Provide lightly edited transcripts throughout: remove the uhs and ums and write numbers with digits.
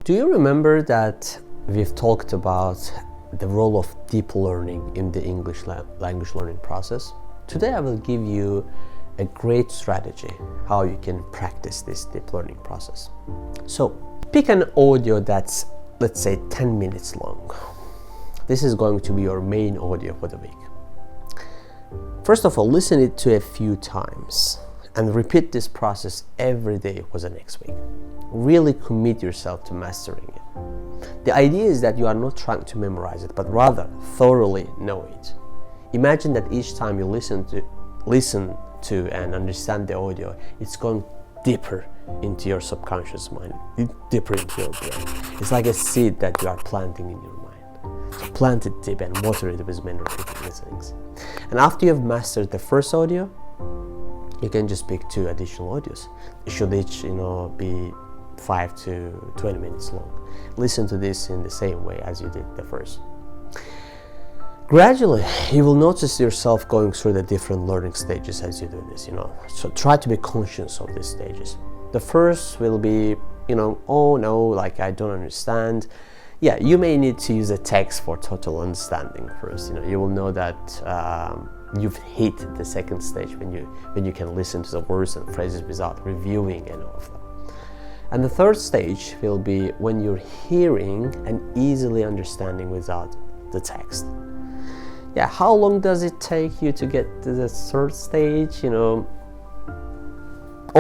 Do you remember that we've talked about the role of deep learning in the English language learning process? Today I will give you a great strategy how you can practice this deep learning process. So pick an audio that's, let's say, 10 minutes long. This is going to be your main audio for the week. First of all, listen it to a few times and repeat this process every day for the next week. Really commit yourself to mastering it. The idea is that you are not trying to memorize it, but rather thoroughly know it. Imagine that each time you listen to and understand the audio, it's going deeper into your subconscious mind, deeper into your brain. It's like a seed that you are planting in your mind. So plant it deep and water it with many repeated listenings. And after you have mastered the first audio, you can just pick 2 additional audios. It should each, be 5 to 20 minutes long. Listen to this in the same way as you did the first. Gradually, you will notice yourself going through the different learning stages as you do this, So try to be conscious of these stages. The first will be, oh no, like I don't understand. Yeah, you may need to use a text for total understanding first. You will know that you've hit the second stage when you can listen to the words and phrases without reviewing any of them. And the third stage will be when you're hearing and easily understanding without the text. Yeah, how long does it take you to get to the third stage, Or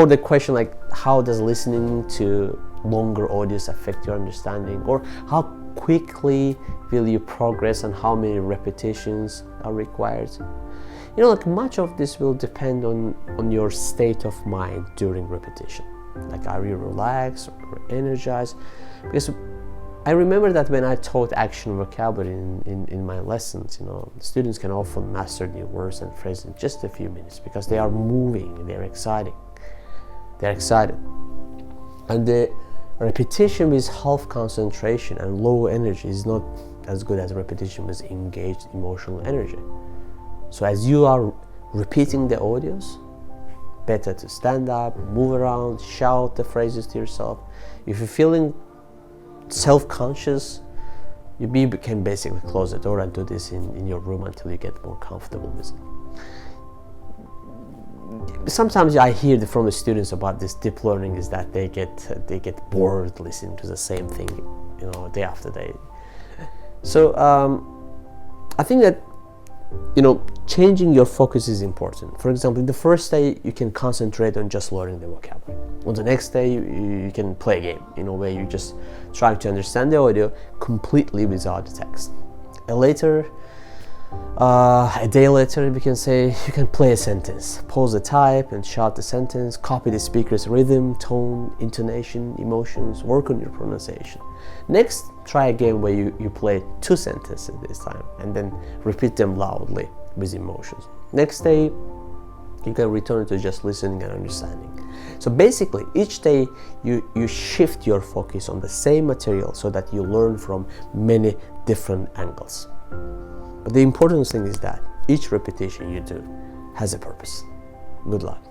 the question like, how does listening to longer audios affect your understanding? Or how quickly will you progress and how many repetitions are required? Much of this will depend on your state of mind during repetition. Like, are you relaxed or energized? Because I remember that when I taught action vocabulary in my lessons, students can often master new words and phrases in just a few minutes because they are moving, they're excited. And the repetition with half concentration and low energy is not as good as repetition with engaged emotional energy. So as you are repeating the audios, better to stand up, move around, shout the phrases to yourself. If you're feeling self-conscious, you can basically close the door and do this in your room until you get more comfortable with it. Sometimes I hear from the students about this deep learning is that they get bored listening to the same thing, day after day. So I think that changing your focus is important. For example, the first day you can concentrate on just learning the vocabulary. On the next day you can play a game, where you just try to understand the audio completely without the text. A day later, we can say you can play a sentence, pause the type and shout the sentence, copy the speaker's rhythm, tone, intonation, emotions, work on your pronunciation. Next, try a game where you play 2 sentences this time and then repeat them loudly with emotions. Next day, you can return to just listening and understanding. So basically, each day you shift your focus on the same material so that you learn from many different angles. But the important thing is that each repetition you do has a purpose. Good luck.